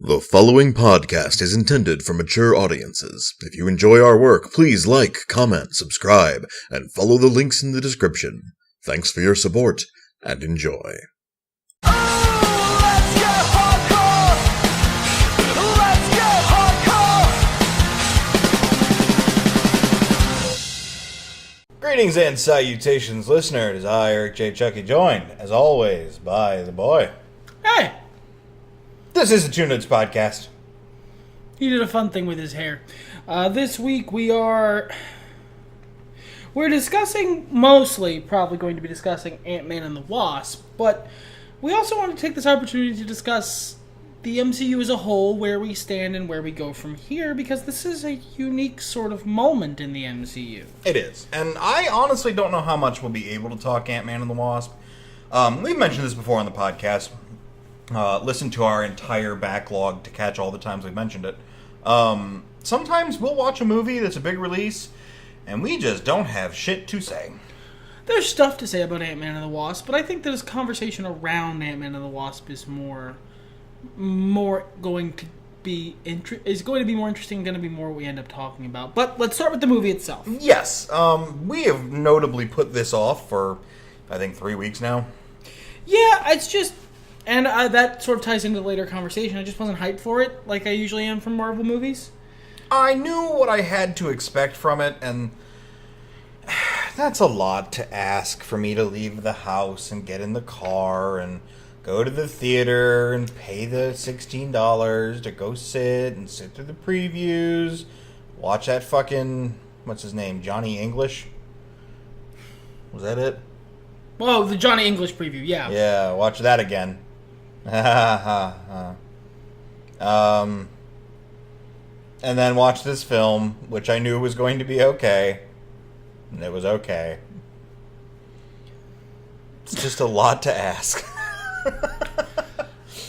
The following podcast is intended for mature audiences. If you enjoy our work, please like, comment, subscribe, and follow the links in the description. Thanks for your support, and enjoy. Greetings and salutations, listener. It is I, Eric J. Chucci, joined, as always, by the boy. Hey! This is the Two Nuts Podcast. He did a fun thing with his hair. This week we're discussing, mostly probably going to be discussing Ant-Man and the Wasp, but we also want to take this opportunity to discuss the MCU as a whole, where we stand and where we go from here, because this is a unique sort of moment in the MCU. It is. And I honestly don't know how much we'll be able to talk Ant-Man and the Wasp. We've mentioned this before on the podcast. Listen to our entire backlog to catch all the times we've mentioned it. Sometimes we'll watch a movie that's a big release, and we just don't have shit to say. There's stuff to say about Ant-Man and the Wasp, but I think this conversation around Ant-Man and the Wasp is more going to be more interesting, going to be more what we end up talking about. But let's start with the movie itself. Yes, we have notably put this off for, I think, 3 weeks now. Yeah, it's just... And that sort of ties into the later conversation. I just wasn't hyped for it like I usually am from Marvel movies. I knew what I had to expect from it, and that's a lot to ask for me to leave the house and get in the car and go to the theater and pay the $16 to go sit through the previews, watch that fucking, what's his name, Johnny English? Was that it? Whoa, the Johnny English preview, yeah. Yeah, watch that again. And then watch this film, which I knew was going to be okay. And it was okay. It's just a lot to ask.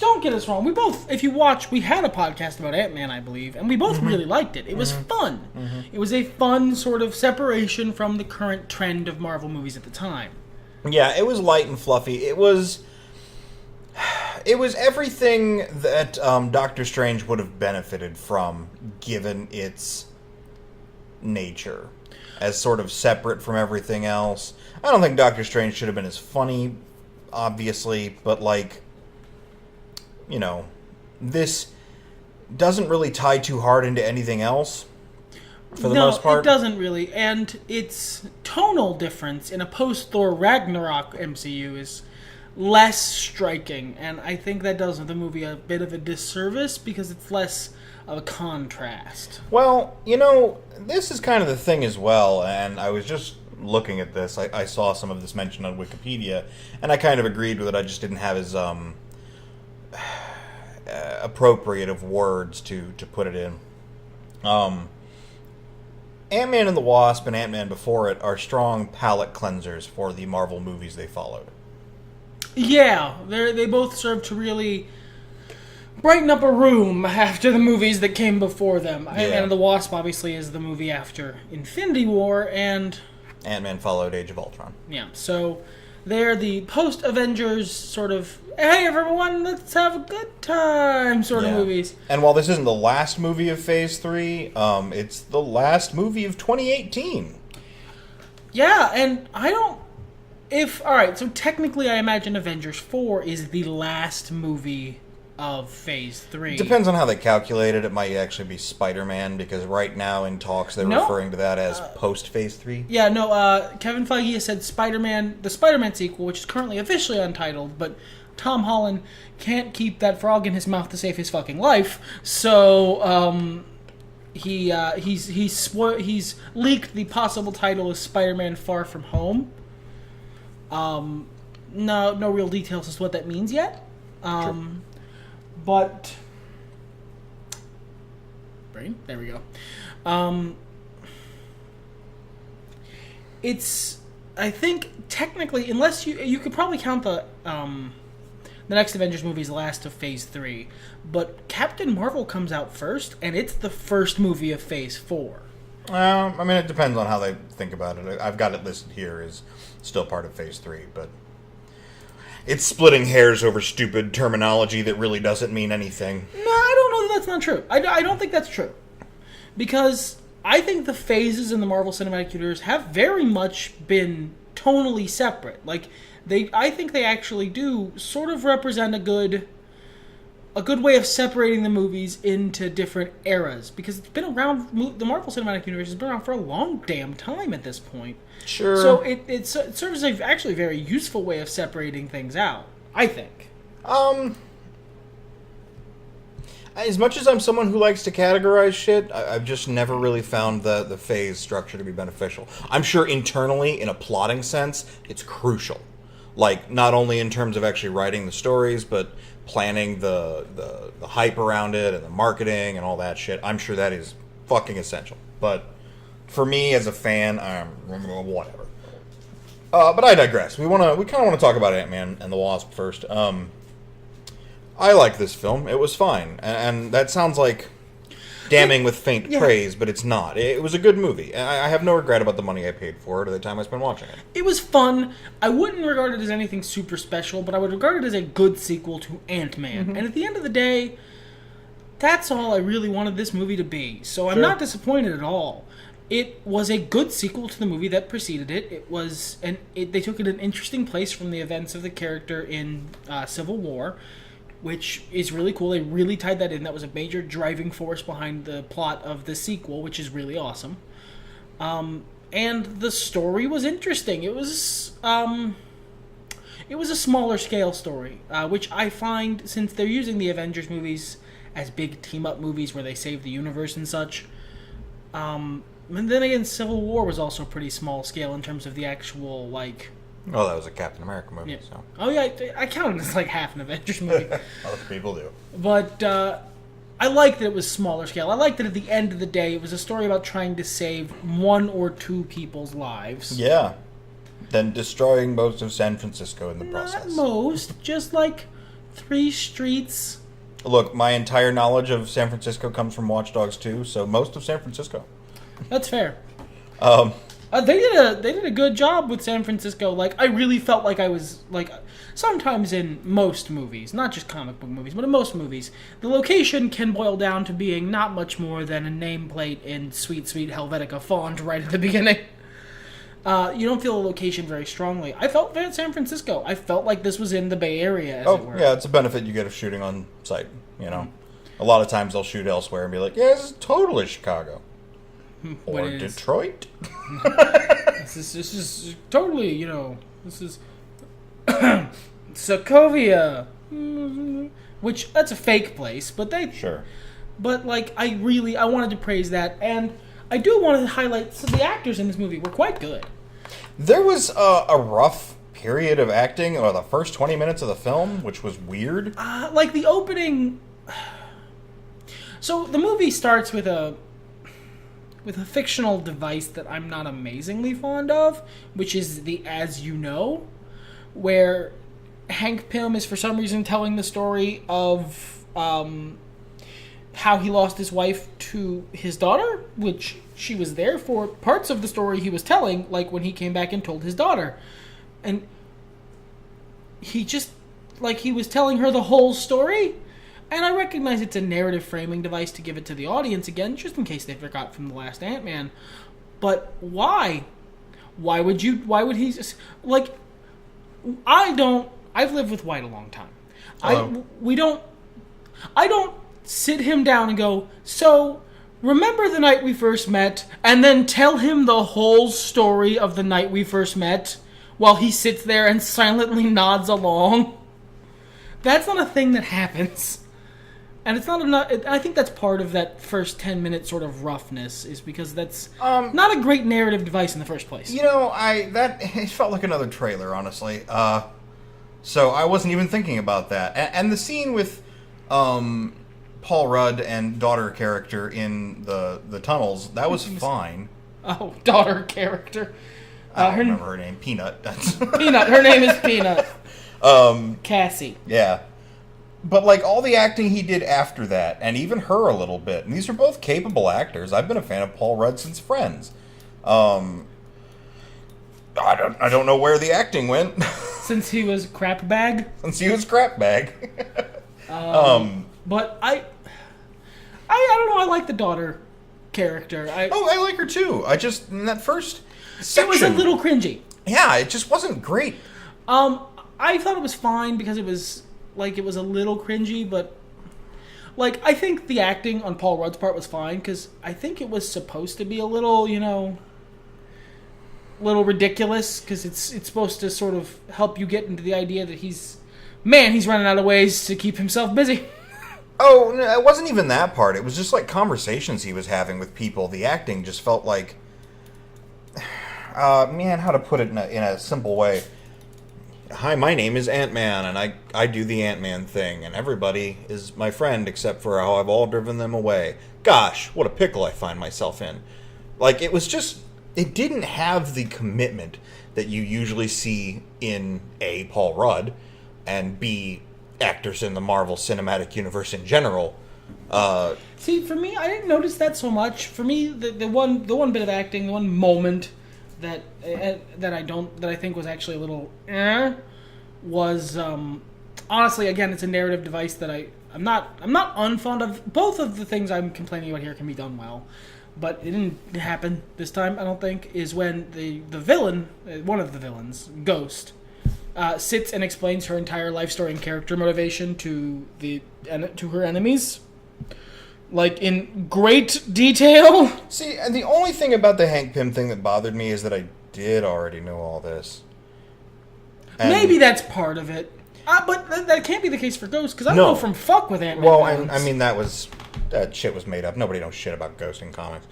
Don't get us wrong. We both, if you watch, we had a podcast about Ant-Man, I believe, and we both really liked it. It was fun. It was a fun sort of separation from the current trend of Marvel movies at the time. Yeah, it was light and fluffy. It was everything that Doctor Strange would have benefited from, given its nature, as sort of separate from everything else. I don't think Doctor Strange should have been as funny, obviously, but this doesn't really tie too hard into anything else. For the most part. No, it doesn't really. And its tonal difference in a post-Thor Ragnarok MCU is less striking. And I think that does the movie a bit of a disservice because it's less of a contrast. Well, this is kind of the thing as well. And I was just looking at this. I saw some of this mentioned on Wikipedia. And I kind of agreed with it. I just didn't have as appropriate of words to put it in. Ant-Man and the Wasp and Ant-Man before it are strong palate cleansers for the Marvel movies they followed. Yeah, they both serve to really brighten up a room after the movies that came before them. Yeah. Ant-Man and the Wasp obviously is the movie after Infinity War, and Ant-Man followed Age of Ultron. Yeah, so they're the post-Avengers sort of, hey everyone, let's have a good time sort of movies. And while this isn't the last movie of Phase 3, it's the last movie of 2018. Yeah, and alright, so technically I imagine Avengers 4 is the last movie of Phase 3. Depends on how they calculate it. It might actually be Spider-Man, because right now in talks they're referring to that as post-Phase 3. Yeah, no, Kevin Feige has said the Spider-Man sequel, which is currently officially untitled, but Tom Holland can't keep that frog in his mouth to save his fucking life, so he's leaked the possible title as Spider-Man Far From Home. No real details as to what that means yet. Sure. But brain, there we go. It's, I think technically, unless you could probably count the next Avengers movie as the last of Phase 3, but Captain Marvel comes out first, and it's the first movie of Phase 4. It depends on how they think about it. I've got it listed here as still part of Phase 3, but it's splitting hairs over stupid terminology that really doesn't mean anything. No, I that's not true. I don't think that's true. Because I think the phases in the Marvel Cinematic Universe have very much been tonally separate. Like, I think they actually do sort of represent a good way of separating the movies into different eras, because it's been around. The Marvel Cinematic Universe has been around for a long damn time at this point. Sure. So it serves as a actually very useful way of separating things out, I think. As much as I'm someone who likes to categorize shit, I've just never really found the phase structure to be beneficial. I'm sure internally, in a plotting sense, it's crucial. Like, not only in terms of actually writing the stories, but planning the hype around it and the marketing and all that shit. I'm sure that is fucking essential. But for me as a fan, whatever. But I digress. We kind of want to talk about Ant-Man and the Wasp first. I like this film. It was fine, and that sounds like damning with faint praise, but it's not. It was a good movie. I have no regret about the money I paid for it or the time I spent watching it. It was fun. I wouldn't regard it as anything super special, but I would regard it as a good sequel to Ant-Man. Mm-hmm. And at the end of the day, that's all I really wanted this movie to be. So I'm not disappointed at all. It was a good sequel to the movie that preceded it. It was, they took it an interesting place from the events of the character in Civil War, which is really cool. They really tied that in. That was a major driving force behind the plot of the sequel, which is really awesome. And the story was interesting. It was a smaller scale story, which I find, since they're using the Avengers movies as big team-up movies where they save the universe and such. And then again, Civil War was also pretty small scale in terms of the actual, like... Oh, that was a Captain America movie, so... Oh, yeah, I count it as, like, half an Avengers movie. Other people do. But, I liked that it was smaller scale. I liked that at the end of the day, it was a story about trying to save one or two people's lives. Yeah. Then destroying most of San Francisco in the process. Not most, just, like, 3 streets. Look, my entire knowledge of San Francisco comes from Watch Dogs 2, so most of San Francisco. That's fair. They did a good job with San Francisco. Like, I really felt like I was, like, sometimes in most movies, not just comic book movies, but in most movies, the location can boil down to being not much more than a nameplate in sweet, sweet Helvetica font right at the beginning. You don't feel the location very strongly. I felt that San Francisco. I felt like this was in the Bay Area, as it were. Yeah, it's a benefit you get of shooting on site, you know. A lot of times they'll shoot elsewhere and be like, yeah, this is totally Chicago. Or Detroit. This is totally, you know, this is Sokovia, which that's a fake place, but sure. But like, I wanted to praise that, and I do want to highlight the actors in this movie were quite good. There was a rough period of acting, or the first 20 minutes of the film, which was weird. Like the opening. So the movie starts with a fictional device that I'm not amazingly fond of, which is the As You Know, where Hank Pym is for some reason telling the story of how he lost his wife to his daughter, which she was there for parts of the story he was telling, like when he came back and told his daughter. And he just, like, he was telling her the whole story. And I recognize it's a narrative framing device to give it to the audience again, just in case they forgot from the last Ant-Man. But why? Why would he just... Like, I've lived with White a long time. I don't sit him down and go, so, remember the night we first met? And then tell him the whole story of the night we first met while he sits there and silently nods along. That's not a thing that happens. And it's not enough. I think that's part of that first 10-minute sort of roughness, is because that's not a great narrative device in the first place. You know, it felt like another trailer, honestly. So I wasn't even thinking about that. And the scene with Paul Rudd and daughter character in the tunnels, that was fine. Oh, daughter character. I don't remember her name. Peanut. Peanut. Her name is Peanut. Cassie. Yeah. But, like, all the acting he did after that, and even her a little bit, and these are both capable actors. I've been a fan of Paul Rudd since Friends. I don't know where the acting went. Since he was crap bag? Since he was crap bag. But I don't know. I like the daughter character. I like her too. I just, in that first section... It was a little cringy. Yeah, it just wasn't great. I thought it was fine because it was a little cringy, but like I think the acting on Paul Rudd's part was fine because I think it was supposed to be a little, little ridiculous because it's supposed to sort of help you get into the idea that he's running out of ways to keep himself busy. Oh, no, it wasn't even that part. It was just like conversations he was having with people. The acting just felt like, how to put it in a simple way. Hi, my name is Ant-Man, and I do the Ant-Man thing, and everybody is my friend except for how I've all driven them away. Gosh, what a pickle I find myself in. Like, it was just, it didn't have the commitment that you usually see in A, Paul Rudd, and B, actors in the Marvel Cinematic Universe in general. See, for me, I didn't notice that so much. For me, the one bit of acting, the one moment that I think was actually a little was honestly, again, it's a narrative device that I'm not unfond of. Both of the things I'm complaining about here can be done well, but it didn't happen this time. I don't think is when the villain, one of the villains, Ghost, sits and explains her entire life story and character motivation to her enemies, like in great detail. See, and the only thing about the Hank Pym thing that bothered me is that I did already know all this. And maybe that's part of it, but that can't be the case for Ghost because I don't know from fuck with Ant-Man. Well, I mean that shit was made up. Nobody knows shit about Ghost in comics,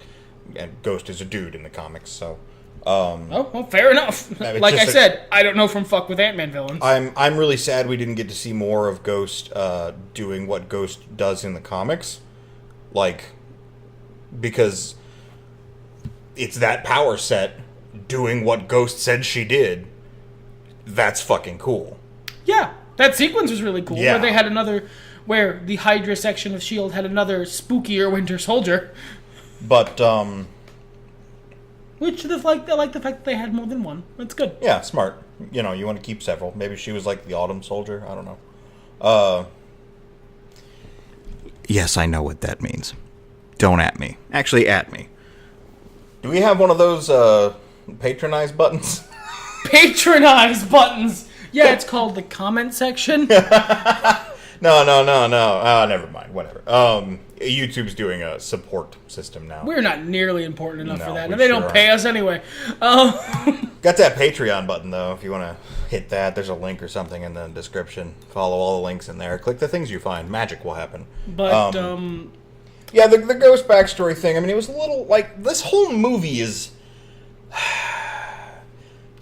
and Ghost is a dude in the comics, so. Well, fair enough. Like I said, I don't know from fuck with Ant-Man villains. I'm really sad we didn't get to see more of Ghost doing what Ghost does in the comics, like, because it's that power set doing what Ghost said she did. That's fucking cool. Yeah, that sequence was really cool. Yeah. Where the Hydra section of S.H.I.E.L.D. had another spookier Winter Soldier. But, which, I like the fact that they had more than one. That's good. Yeah, smart. You want to keep several. Maybe she was like the Autumn Soldier. I don't know. Yes, I know what that means. Don't at me. Actually, at me. Do we have one of those, patronize buttons? Patronize buttons! Yeah, it's called the comment section. No. Never mind. Whatever. YouTube's doing a support system now. We're not nearly important enough for that. We They sure don't pay us anyway. Got that Patreon button, though, if you want to hit that. There's a link or something in the description. Follow all the links in there. Click the things you find. Magic will happen. But, yeah, the Ghost backstory thing, I mean, it was a little, like, this whole movie is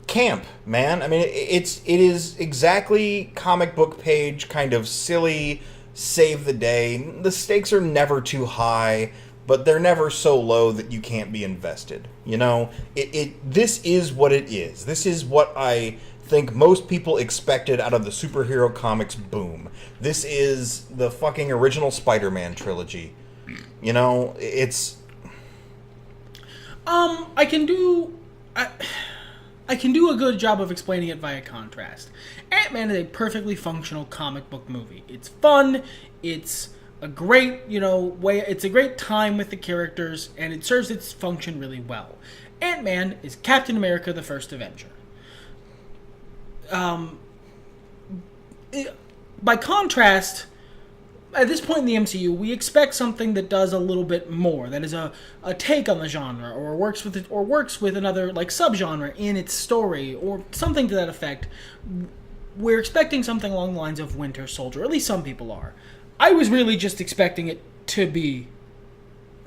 camp, man. I mean, it is exactly comic book page, kind of silly, save the day. The stakes are never too high, but they're never so low that you can't be invested. This is what it is. This is what I think most people expected out of the superhero comics boom. This is the fucking original Spider-Man trilogy. It's... I can do a good job of explaining it via contrast. Ant-Man is a perfectly functional comic book movie. It's fun, it's a great, way, it's a great time with the characters, and it serves its function really well. Ant-Man is Captain America, the First Avenger. By contrast, at this point in the MCU, we expect something that does a little bit more, that is a take on the genre, or works with another like subgenre in its story, or something to that effect. We're expecting something along the lines of Winter Soldier, or at least some people are. I was really just expecting it to be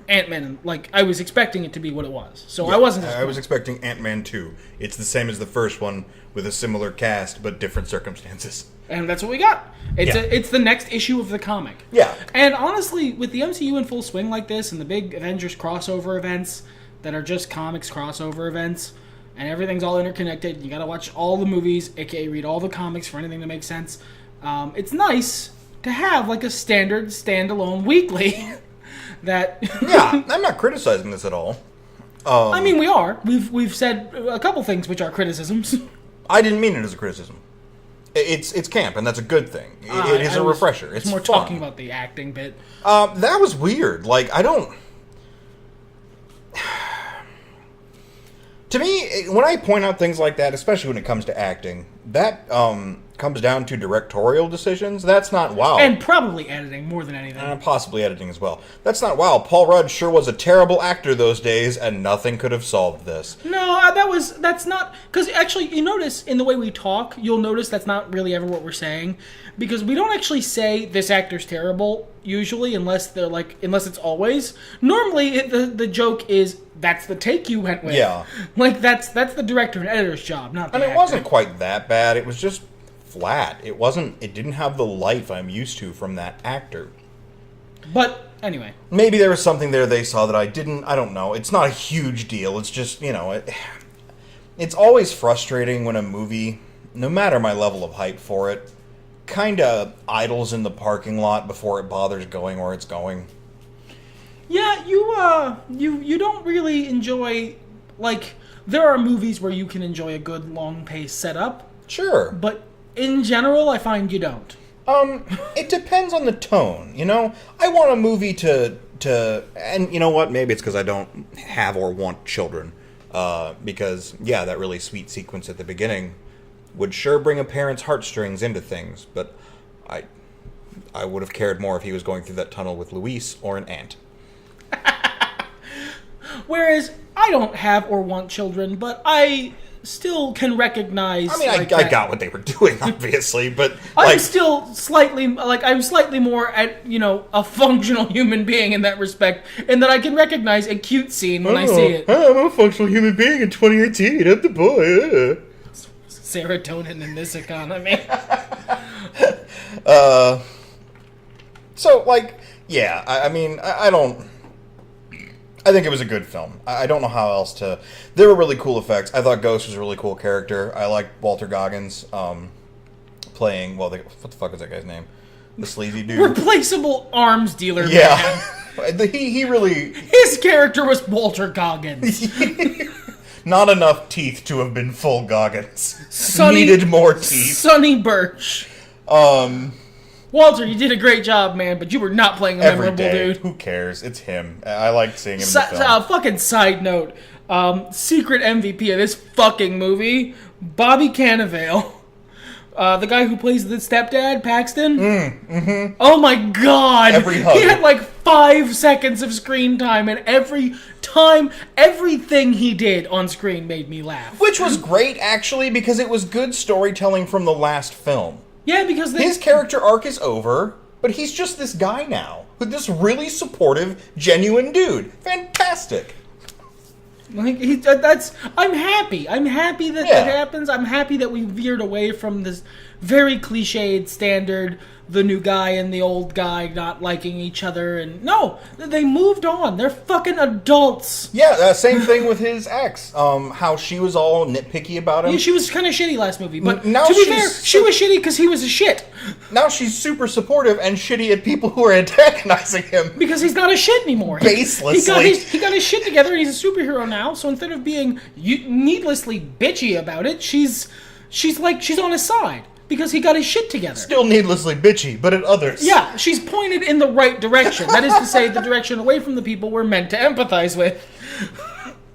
Ant-Man, I was expecting it to be what it was. So yeah, I was expecting Ant-Man 2. It's the same as the first one, with a similar cast, but different circumstances. And that's what we got. It's the next issue of the comic. Yeah. And honestly, with the MCU in full swing like this, and the big Avengers crossover events that are just comics crossover events, and everything's all interconnected, you gotta watch all the movies, aka read all the comics for anything that makes sense. It's nice to have a standard standalone weekly that... Yeah, I'm not criticizing this at all. I mean, we are. We've said a couple things which are criticisms. I didn't mean it as a criticism. It's camp, and that's a good thing. It is a refresher. It's more fun. talking about the acting bit. That was weird. Like, I don't... To me, when I point out things like that, especially when it comes to acting, that comes down to directorial decisions. That's not wow. And probably editing more than anything. Possibly editing as well. That's not wow. Paul Rudd sure was a terrible actor those days, and nothing could have solved this. No, that's not... Because actually, you notice, in the way we talk, you'll notice that's not really ever what we're saying. Because we don't actually say, this actor's terrible, usually, unless it's always. Normally, the joke is, that's the take you went with. Yeah. Like, that's the director and editor's job, not the And it actor. wasn't quite that bad. It was just flat. It didn't have the life I'm used to from that actor. But, anyway. Maybe there was something there they saw that I didn't. I don't know. It's not a huge deal. It's just, it's always frustrating when a movie, no matter my level of hype for it, kind of idles in the parking lot before it bothers going where it's going. Yeah, you don't really enjoy, like, there are movies where you can enjoy a good long-paced setup. Sure. But in general, I find you don't. It depends on the tone, I want a movie to and you know what, maybe it's because I don't have or want children, because, yeah, that really sweet sequence at the beginning would sure bring a parent's heartstrings into things, but I would have cared more if he was going through that tunnel with Luis or an aunt. Whereas, I don't have or want children, but I still can recognize... I mean, I got what they were doing, obviously, but... I'm still slightly more a functional human being in that respect, and that I can recognize a cute scene when I see it. I'm a functional human being in 2018, I'm the boy. Serotonin in this economy. So, yeah, I don't... I think it was a good film. I don't know how else to... There were really cool effects. I thought Ghost was a really cool character. I liked Walter Goggins playing... Well, what the fuck is that guy's name? The sleazy dude. Replaceable arms dealer. Yeah. Man. he really... His character was Walter Goggins. Not enough teeth to have been full Goggins. Needed more teeth. Sonny Birch. Walter, you did a great job, man, but you were not playing a memorable dude. Who cares? It's him. I liked seeing him in the film. Fucking side note. Secret MVP of this fucking movie, Bobby Cannavale. The guy who plays the stepdad, Paxton. Mm-hmm. Oh my god. Every hug. He had 5 seconds of screen time, and everything he did on screen made me laugh. Which was great, actually, because it was good storytelling from the last film. Yeah, because his character arc is over, but he's just this guy now, with this really supportive, genuine dude. Fantastic. I'm happy. I'm happy that that happens. I'm happy that we veered away from this very cliched standard, the new guy and the old guy not liking each other. And no, they moved on. They're fucking adults. Yeah, same thing with his ex. How she was all nitpicky about him. Yeah, she was kind of shitty last movie. But now to be fair, she was shitty because he was a shit. Now she's super supportive and shitty at people who are antagonizing him. Because he's not a shit anymore. Baselessly. He got his shit together and he's a superhero now. So instead of being needlessly bitchy about it, she's on his side. Because he got his shit together. Still needlessly bitchy, but at others. Yeah, she's pointed in the right direction. That is to say, the direction away from the people we're meant to empathize with.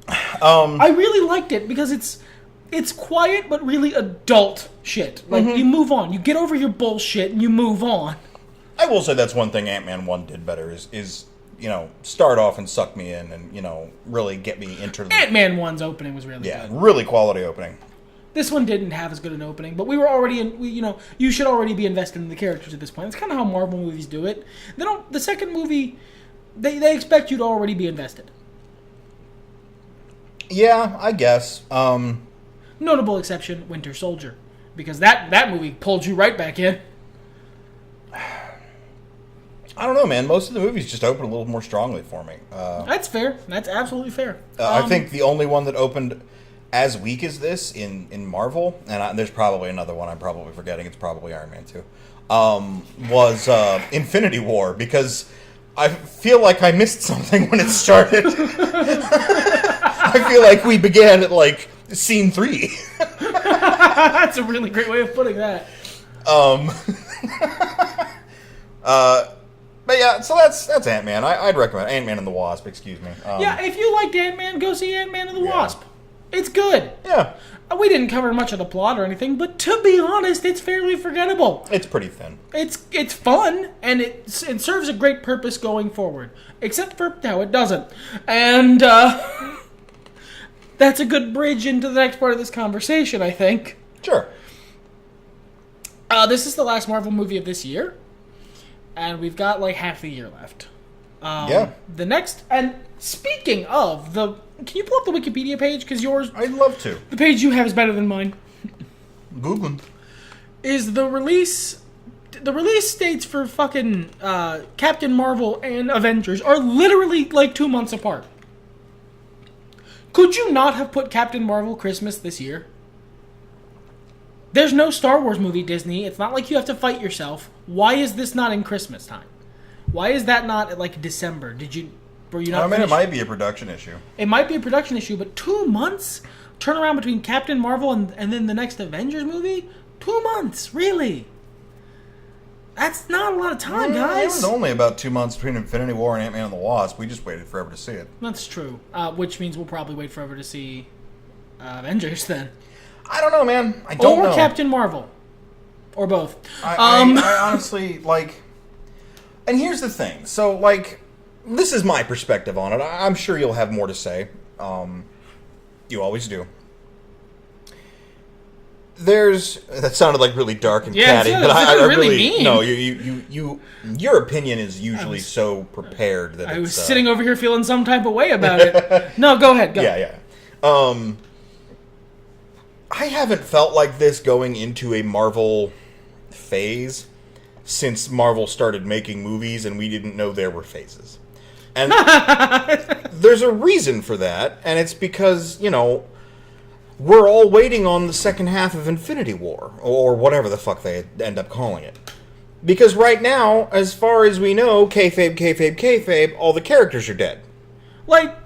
I really liked it because it's quiet but really adult shit. You move on. You get over your bullshit and you move on. I will say that's one thing Ant-Man 1 did better is start off and suck me in and, really get me into the... Ant-Man 1's opening was really good. Yeah, really quality opening. This one didn't have as good an opening, but we were already you should already be invested in the characters at this point. It's kind of how Marvel movies do it. The second movie, they expect you to already be invested. Yeah, I guess. Notable exception, Winter Soldier, because that movie pulled you right back in. I don't know, man. Most of the movies just open a little more strongly for me. That's fair. That's absolutely fair. I think the only one that opened as weak as this in Marvel, and there's probably another one I'm probably forgetting, it's probably Iron Man 2, was Infinity War, because I feel like I missed something when it started. I feel like we began at, scene 3. That's a really great way of putting that. But yeah, so that's Ant-Man. I'd recommend Ant-Man and the Wasp. Excuse me. Yeah, if you liked Ant-Man, go see Ant-Man and the Wasp. It's good. Yeah. We didn't cover much of the plot or anything, but to be honest, it's fairly forgettable. It's pretty thin. It's fun, and it serves a great purpose going forward. Except for now, it doesn't. And that's a good bridge into the next part of this conversation, I think. Sure. This is the last Marvel movie of this year, and we've got like half the year left. Yeah. The next, and speaking of can you pull up the Wikipedia page? Because yours, I'd love to. the page you have is better than mine. Googling. Is the release dates for fucking Captain Marvel and Avengers are literally like 2 months apart. Could you not have put Captain Marvel Christmas this year? There's no Star Wars movie, Disney. It's not like you have to fight yourself. Why is this not in Christmas time? Why is that not at like December? Were you not? I mean, it might be a production issue. It might be a production issue, but 2 months turnaround between Captain Marvel and then the next Avengers movie? 2 months, really? That's not a lot of time, guys. It was only about 2 months between Infinity War and Ant-Man and the Wasp. We just waited forever to see it. That's true. Which means we'll probably wait forever to see Avengers then. I don't know, man. I don't know. Or Captain Marvel. Or both. I honestly, like... And here's the thing. So, like, this is my perspective on it. I'm sure you'll have more to say. You always do. That sounded like really dark and catty, but I really mean. No, your opinion is usually so prepared that I was sitting over here feeling some type of way about it. No, go ahead. Go. Yeah. I haven't felt like this going into a Marvel phase since Marvel started making movies and we didn't know there were phases. And there's a reason for that, and it's because, we're all waiting on the second half of Infinity War, or whatever the fuck they end up calling it. Because right now, as far as we know, kayfabe, all the characters are dead. Like,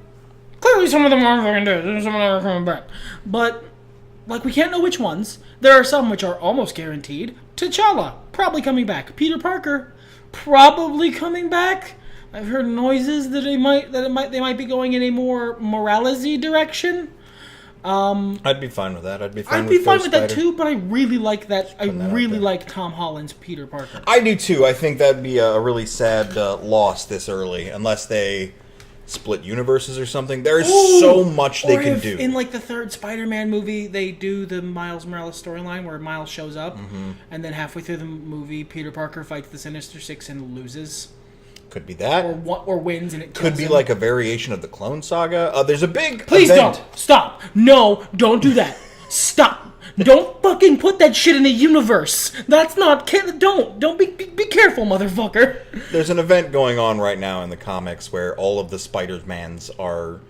clearly some of them are fucking dead, and some of them are coming back. But, like, we can't know which ones. There are some which are almost guaranteed. T'Challa, probably coming back. Peter Parker, probably coming back. I've heard noises that they might be going in a more Morales-y direction. I'd be fine with that. I'd be fine with that too, but I really like that. I really like Tom Holland's Peter Parker. I do too. I think that'd be a really sad loss this early, unless they split universes or something. There's so much they can do. In like the third Spider-Man movie, they do the Miles Morales storyline where Miles shows up, and then halfway through the movie, Peter Parker fights the Sinister Six and loses. Could be that. Or wins and it kills Could be him. like a variation of the Clone Saga. There's a big Please event. don't. Stop. No, don't do that. Stop. Don't fucking put that shit in a universe. That's not... Don't be careful, motherfucker. There's an event going on right now in the comics where all of the Spider-Mans are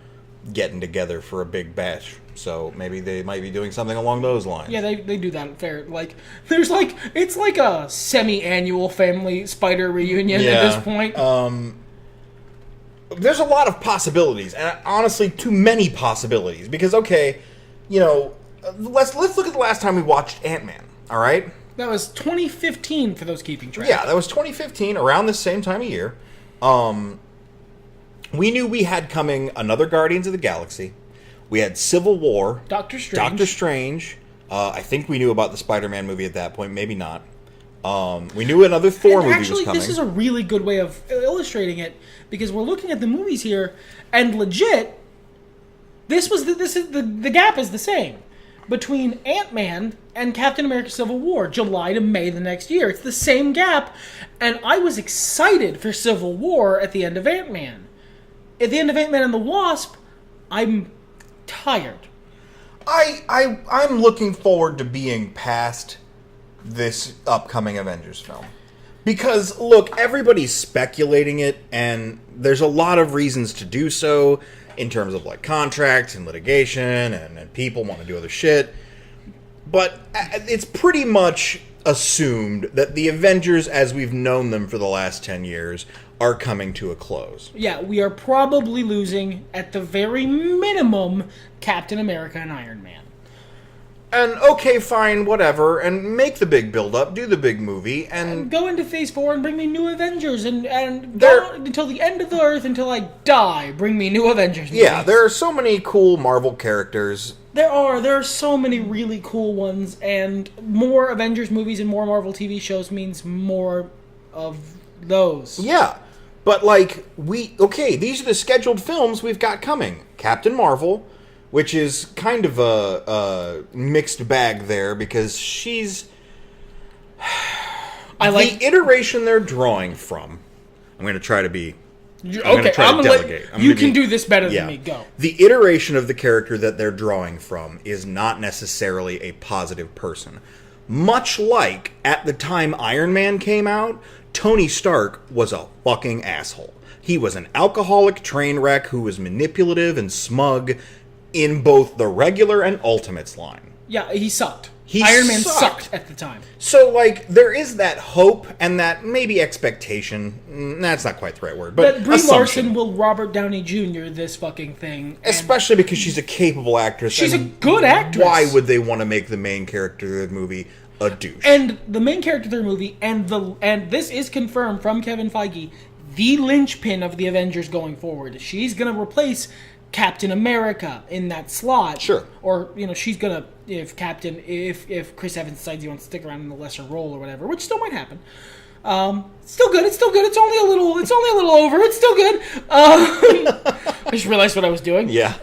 getting together for a big bash. So maybe they might be doing something along those lines. Yeah, they do that fair. Like, it's like a semi-annual family spider reunion at this point. There's a lot of possibilities, and honestly, too many possibilities. Because let's look at the last time we watched Ant-Man. All right, that was 2015 for those keeping track. Yeah, that was 2015, around the same time of year. We knew we had coming another Guardians of the Galaxy. We had Civil War. Doctor Strange. I think we knew about the Spider-Man movie at that point. Maybe not. We knew another Thor movie was coming. This is a really good way of illustrating it, because we're looking at the movies here, and legit, the gap is the same between Ant-Man and Captain America: Civil War, July to May the next year. It's the same gap, and I was excited for Civil War at the end of Ant-Man. At the end of Ant-Man and the Wasp, I'm tired. I'm looking forward to being past this upcoming Avengers film. Because, look, everybody's speculating it, and there's a lot of reasons to do so in terms of, like, contracts and litigation, and people want to do other shit. But it's pretty much assumed that the Avengers, as we've known them for the last 10 years, are coming to a close. Yeah, we are probably losing, at the very minimum, Captain America and Iron Man. And okay, fine, whatever, and make the big build-up, do the big movie, and go into Phase 4 and bring me new Avengers, and go until the end of the Earth, until I die, bring me new Avengers movies. Yeah, there are so many cool Marvel characters. There are so many really cool ones, and more Avengers movies and more Marvel TV shows means more of those. Yeah, but like, these are the scheduled films we've got coming. Captain Marvel, which is kind of a mixed bag there, because she's... the iteration they're drawing from. I'm going to try to be... I'm going to delegate. You can do this better than me. Go. The iteration of the character that they're drawing from is not necessarily a positive person. Much like, at the time Iron Man came out, Tony Stark was a fucking asshole. He was an alcoholic train wreck who was manipulative and smug in both the regular and Ultimates line. Yeah, he sucked. Iron Man sucked at the time. So, like, there is that hope and that maybe expectation. That's not quite the right word, but that Brie Larson will Robert Downey Jr. this fucking thing. Especially because she's a capable actress. She's a good actress. Why would they want to make the main character of the movie a douche? And the main character of the movie, and this is confirmed from Kevin Feige, the linchpin of the Avengers going forward. She's going to replace Captain America in that slot. Sure. Or, she's gonna, if Chris Evans decides he wants to stick around in a lesser role or whatever, which still might happen. Still good. It's only a little over. It's still good. I just realized what I was doing. Yeah.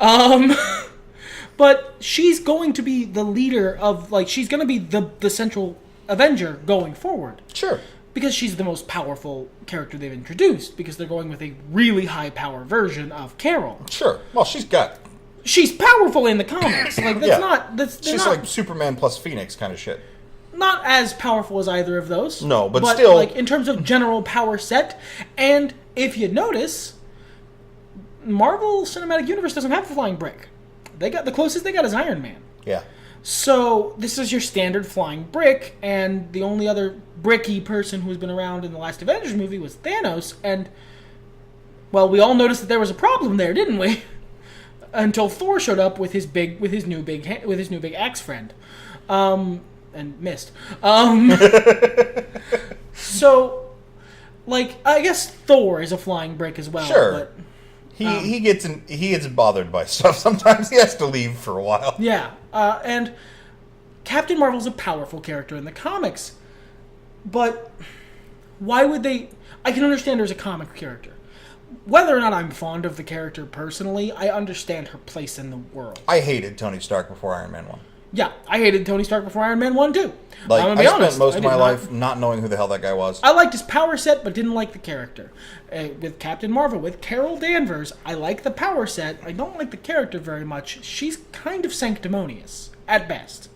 But she's going to be the leader of, she's going to be the central Avenger going forward. Sure. Because she's the most powerful character they've introduced, because they're going with a really high power version of Carol. Sure. Well, she's powerful in the comics. She's not like Superman plus Phoenix kind of shit. Not as powerful as either of those. No, but still, in terms of general power set, and if you notice, Marvel Cinematic Universe doesn't have a flying brick. The closest they got is Iron Man. Yeah. So this is your standard flying brick, and the only other bricky person who's been around in the last Avengers movie was Thanos, and well, we all noticed that there was a problem there, didn't we? Until Thor showed up with his new big axe friend, and missed. So, I guess Thor is a flying brick as well. Sure. But, he gets bothered by stuff. Sometimes he has to leave for a while. Yeah, and Captain Marvel's a powerful character in the comics, but why would they... I can understand her as a comic character. Whether or not I'm fond of the character personally, I understand her place in the world. I hated Tony Stark before Iron Man 1. Yeah, I hated Tony Stark before Iron Man 1 too. I spent most of my life not knowing who the hell that guy was. I liked his power set, but didn't like the character. With Captain Marvel, with Carol Danvers, I like the power set. I don't like the character very much. She's kind of sanctimonious, at best.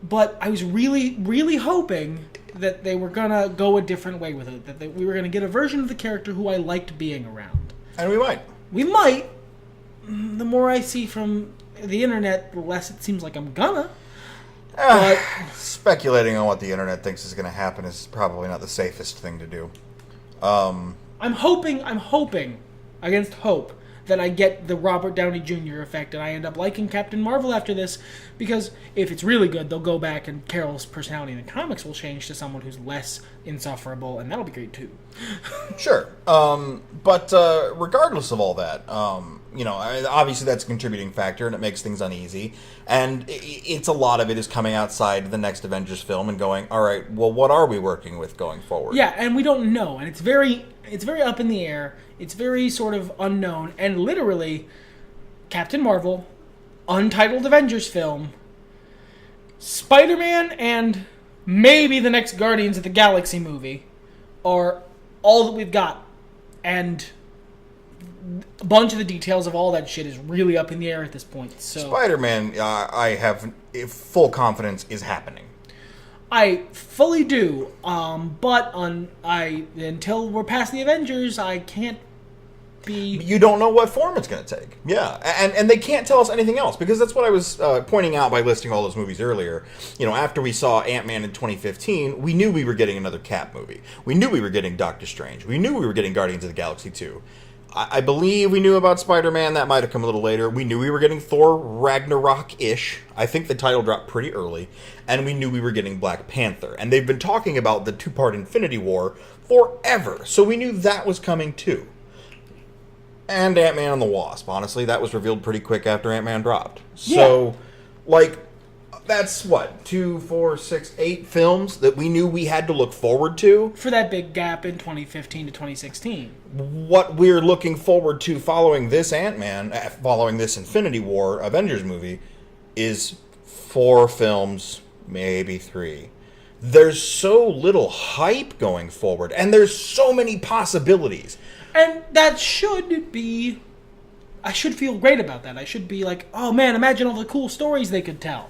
But I was really, really hoping that they were going to go a different way with it. That we were going to get a version of the character who I liked being around. And we might. We might. The more I see from the internet, the less it seems like I'm gonna. But speculating on what the internet thinks is going to happen is probably not the safest thing to do. I'm hoping against hope that I get the Robert Downey Jr. effect and I end up liking Captain Marvel after this, because if it's really good, they'll go back and Carol's personality in the comics will change to someone who's less insufferable, and that'll be great too. Sure. But regardless of all that, obviously that's a contributing factor and it makes things uneasy. And it's a lot of it is coming outside the next Avengers film and going, all right, well, what are we working with going forward? Yeah, and we don't know. And it's very up in the air. It's very sort of unknown. And literally, Captain Marvel, untitled Avengers film, Spider-Man, and maybe the next Guardians of the Galaxy movie are all that we've got. And a bunch of the details of all that shit is really up in the air at this point. So Spider-Man, I have full confidence is happening. I fully do, but until we're past the Avengers, I can't be... You don't know what form it's going to take. Yeah, and they can't tell us anything else, because that's what I was pointing out by listing all those movies earlier. After we saw Ant-Man in 2015, we knew we were getting another Cap movie. We knew we were getting Doctor Strange. We knew we were getting Guardians of the Galaxy 2. I believe we knew about Spider-Man. That might have come a little later. We knew we were getting Thor Ragnarok-ish. I think the title dropped pretty early. And we knew we were getting Black Panther. And they've been talking about the two-part Infinity War forever. So we knew that was coming too. And Ant-Man and the Wasp. Honestly, that was revealed pretty quick after Ant-Man dropped. So, that's what, 2, 4, 6, 8 films that we knew we had to look forward to. For that big gap in 2015 to 2016. What we're looking forward to following this Ant-Man, following this Infinity War Avengers movie, is 4 films, maybe 3. There's so little hype going forward, and there's so many possibilities. And that should be... I should feel great about that. I should be like, oh man, imagine all the cool stories they could tell.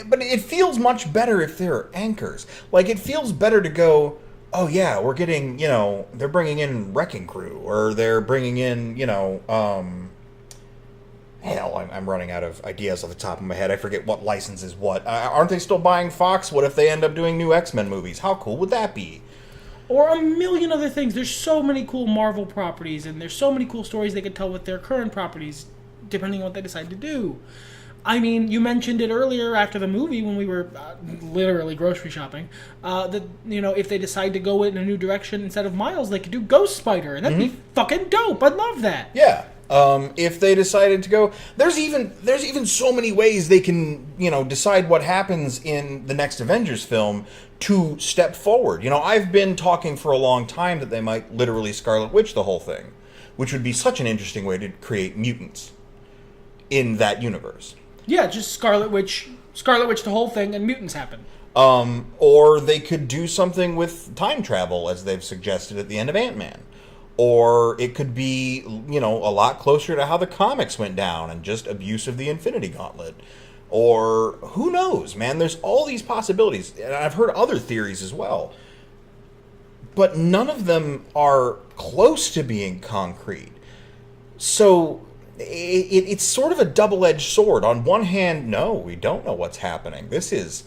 But it feels much better if there are anchors. Like, it feels better to go, oh yeah, we're getting, they're bringing in Wrecking Crew, or they're bringing in, hell, I'm running out of ideas off the top of my head. I forget what license is what. Aren't they still buying Fox? What if they end up doing new X-Men movies? How cool would that be? Or a million other things. There's so many cool Marvel properties, and there's so many cool stories they could tell with their current properties, depending on what they decide to do. I mean, you mentioned it earlier after the movie when we were literally grocery shopping, that, if they decide to go in a new direction instead of Miles, they could do Ghost Spider, and that'd be fucking dope. I'd love that. Yeah. If they decided to go, there's even so many ways they can, decide what happens in the next Avengers film to step forward. I've been talking for a long time that they might literally Scarlet Witch the whole thing, which would be such an interesting way to create mutants in that universe. Yeah, just Scarlet Witch the whole thing, and mutants happen. Or they could do something with time travel, as they've suggested at the end of Ant-Man. Or it could be, a lot closer to how the comics went down and just abuse of the Infinity Gauntlet. Or who knows, man? There's all these possibilities. And I've heard other theories as well. But none of them are close to being concrete. So it's sort of a double-edged sword. On one hand, no, we don't know what's happening. This is,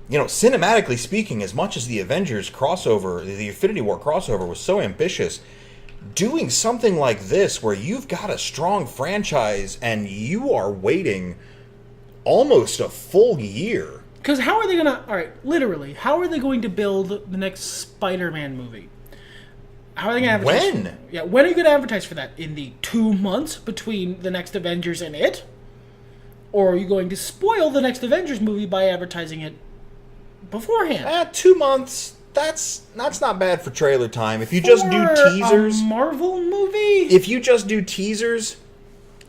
cinematically speaking, as much as the Avengers crossover, the Infinity War crossover was so ambitious, doing something like this where you've got a strong franchise and you are waiting almost a full year. Because how are they going to... how are they going to build the next Spider-Man movie? How are they going to advertise? When? Yeah, when are you going to advertise for that? In the 2 months between the next Avengers and it? Or are you going to spoil the next Avengers movie by advertising it beforehand? 2 months... That's not bad for trailer time. If you just do teasers... a Marvel movie? If you just do teasers,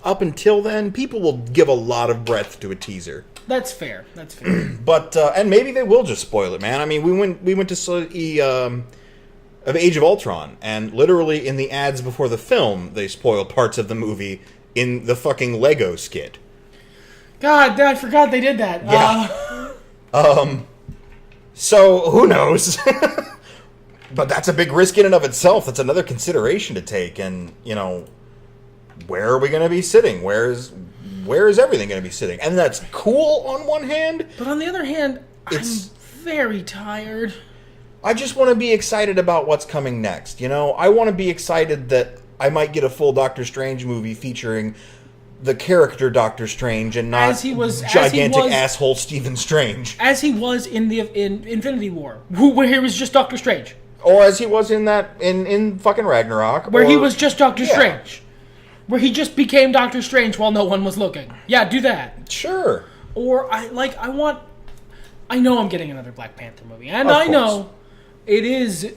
up until then, people will give a lot of breadth to a teaser. That's fair. But, and maybe they will just spoil it, man. I mean, we went to see of Age of Ultron, and literally in the ads before the film, they spoiled parts of the movie in the fucking Lego skit. God, I forgot they did that. Yeah. So, who knows? But that's a big risk in and of itself. That's another consideration to take. And, where are we going to be sitting? Where is everything going to be sitting? And that's cool on one hand. But on the other hand, I'm very tired. I just want to be excited about what's coming next. I want to be excited that I might get a full Doctor Strange movie featuring the character Doctor Strange and not gigantic asshole Stephen Strange. As he was in Infinity War, where he was just Doctor Strange. Or as he was in fucking Ragnarok. Where he was just Doctor Strange. Where he just became Doctor Strange while no one was looking. Yeah, do that. Sure. Or, I know I'm getting another Black Panther movie. And I know it is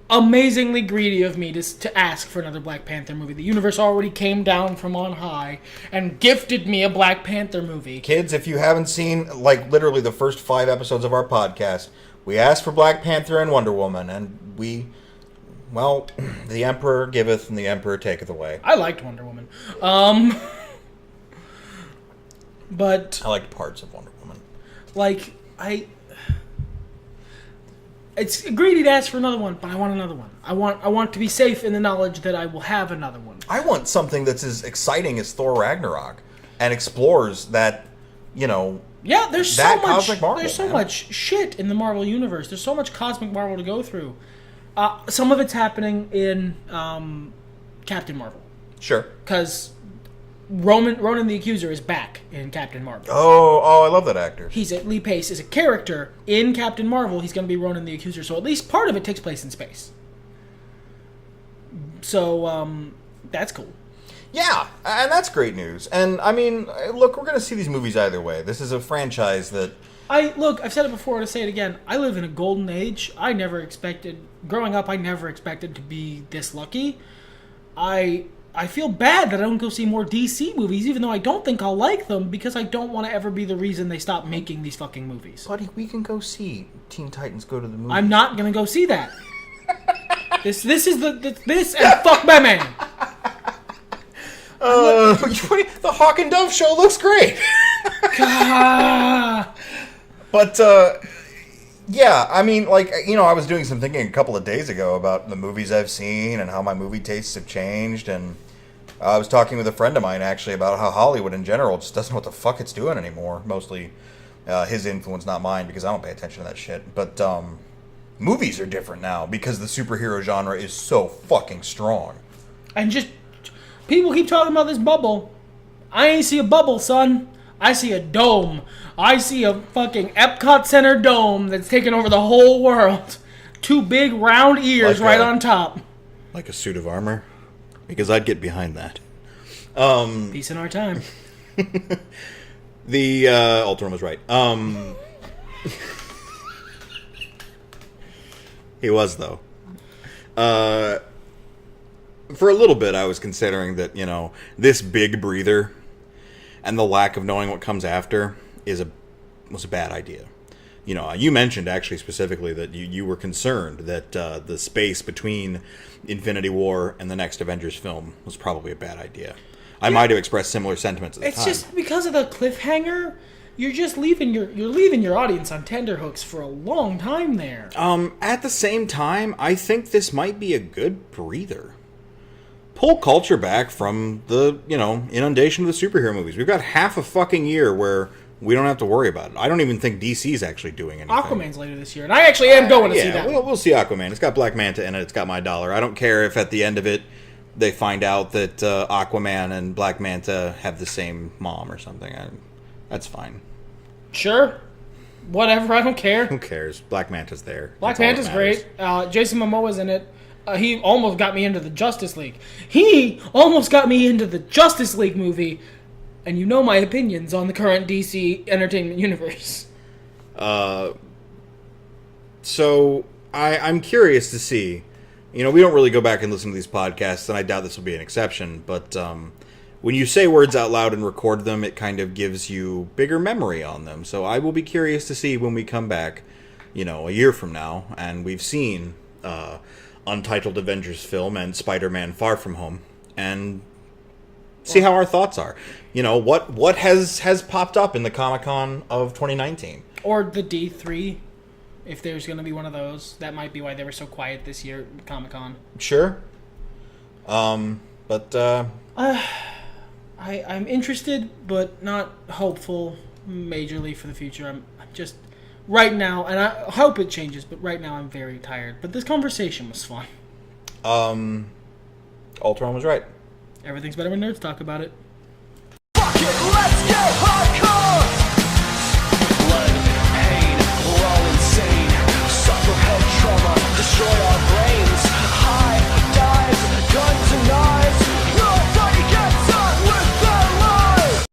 amazingly greedy of me to ask for another Black Panther movie. The universe already came down from on high and gifted me a Black Panther movie. Kids, if you haven't seen, literally the first 5 episodes of our podcast, we asked for Black Panther and Wonder Woman, and the Emperor giveth and the Emperor taketh away. I liked Wonder Woman. But... I liked parts of Wonder Woman. It's greedy to ask for another one, but I want another one. I want to be safe in the knowledge that I will have another one. I want something that's as exciting as Thor Ragnarok and explores that, Yeah, there's so much shit in the Marvel universe. There's so much cosmic Marvel to go through. Some of it's happening in Captain Marvel. Sure. Because Ronan the Accuser is back in Captain Marvel. Oh, I love that actor. Lee Pace is a character in Captain Marvel. He's going to be Ronan the Accuser, so at least part of it takes place in space. So, that's cool. Yeah, and that's great news. And, I mean, look, we're going to see these movies either way. This is a franchise that... I've said it before, to say it again. I live in a golden age. Growing up, I never expected to be this lucky. I feel bad that I don't go see more DC movies, even though I don't think I'll like them, because I don't want to ever be the reason they stop making these fucking movies. Buddy, we can go see Teen Titans Go to the Movies. I'm not going to go see that. This and fuck Batman. The Hawk and Dove show looks great. But, yeah, I mean, like, I was doing some thinking a couple of days ago about the movies I've seen and how my movie tastes have changed, and I was talking with a friend of mine, actually, about how Hollywood in general just doesn't know what the fuck it's doing anymore. Mostly his influence, not mine, because I don't pay attention to that shit. But movies are different now because the superhero genre is so fucking strong. And just, people keep talking about this bubble. I ain't see a bubble, son. I see a dome. I see a fucking Epcot Center dome that's taking over the whole world. 2 big round ears right on top. Like a suit of armor? Because I'd get behind that. Peace in our time. The Ultron was right. He was, though. For a little bit, I was considering that, this big breather and the lack of knowing what comes after was a bad idea. You mentioned actually specifically that you were concerned that the space between Infinity War and the next Avengers film was probably a bad idea. I might have expressed similar sentiments at the time. It's just because of the cliffhanger, you're just leaving your audience on tenterhooks for a long time there. At the same time, I think this might be a good breather. Pull culture back from the, inundation of the superhero movies. We've got half a fucking year where we don't have to worry about it. I don't even think DC's actually doing anything. Aquaman's later this year, and I actually am going to see that. We'll see Aquaman. It's got Black Manta in it. It's got my $1. I don't care if at the end of it they find out that Aquaman and Black Manta have the same mom or something. That's fine. Sure. Whatever, I don't care. Who cares? Black Manta's there. Black Manta's great. Jason Momoa's in it. He almost got me into the Justice League. He almost got me into the Justice League movie. And you know my opinions on the current DC entertainment universe. So I'm curious to see. We don't really go back and listen to these podcasts, and I doubt this will be an exception. But when you say words out loud and record them, it kind of gives you bigger memory on them. So I will be curious to see when we come back, a year from now, and we've seen Untitled Avengers film and Spider-Man Far From Home, and see how our thoughts are. What has popped up in the Comic-Con of 2019. Or the D3, if there's going to be one of those. That might be why they were so quiet this year at Comic-Con. Sure. I'm interested, but not hopeful majorly for the future. I'm just... Right now, and I hope it changes, but right now I'm very tired. But this conversation was fun. Ultron was right. Everything's better when nerds talk about it. Fuck it, let's get high.